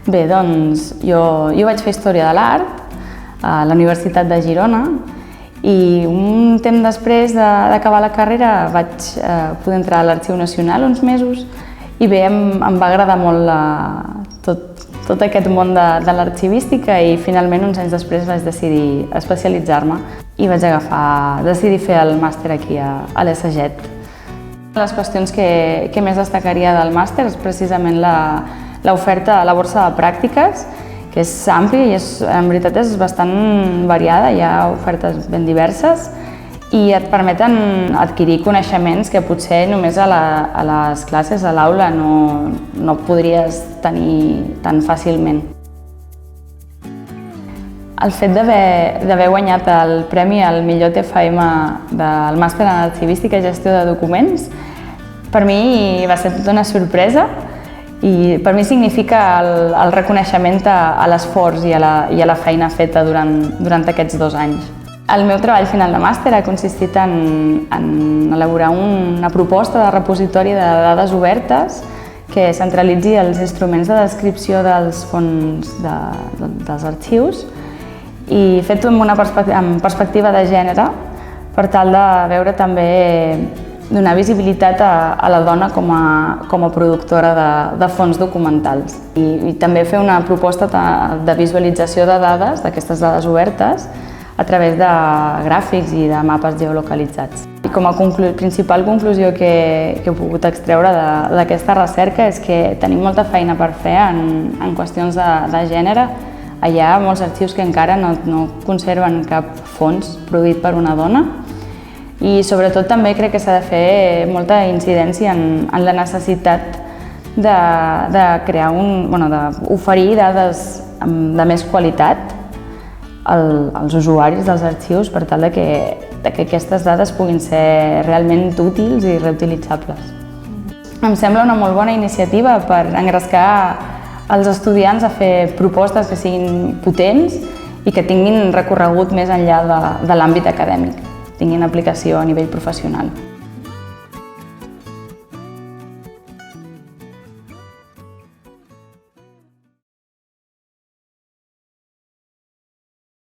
Bé, doncs jo vaig fer Història de l'Art a la Universitat de Girona i un temps després d'acabar la carrera vaig poder entrar a l'Arxiu Nacional uns mesos i bé, em va agradar molt tot aquest món de l'arxivística i finalment uns anys després vaig decidir especialitzar-me i vaig decidir fer el màster aquí a l'ESAGET. Les qüestions que més destacaria del màster és precisament l'oferta a la borsa de pràctiques, que és àmplia i en veritat és bastant variada, hi ha ofertes ben diverses i et permeten adquirir coneixements que potser només a les classes, a l'aula, no podries tenir tan fàcilment. El fet d'haver guanyat el premi al millor TFM del màster en arxivística i gestió de documents, per mi va ser tota una sorpresa i per mi significa el reconeixement a l'esforç i a la feina feta durant aquests 2 anys. El meu treball final de màster ha consistit en elaborar una proposta de repositori de dades obertes que centralitzi els instruments de descripció dels fons dels arxius i fet amb perspectiva de gènere per tal de veure també donar visibilitat a la dona com a productora de fons documentals i també fer una proposta de visualització de dades, d'aquestes dades obertes, a través de gràfics i de mapes geolocalitzats. I com a principal conclusió que he pogut extreure d'aquesta recerca és que tenim molta feina per fer en qüestions de gènere. Hi ha molts arxius que encara no conserven cap fons produït per una dona i sobretot també crec que s'ha de fer molta incidència en la necessitat d'oferir dades de més qualitat als usuaris dels arxius per tal que aquestes dades puguin ser realment útils i reutilitzables. Em sembla una molt bona iniciativa per engrescar els estudiants a fer propostes que siguin potents i que tinguin recorregut més enllà de l'àmbit acadèmic, tinguin aplicació a nivell professional.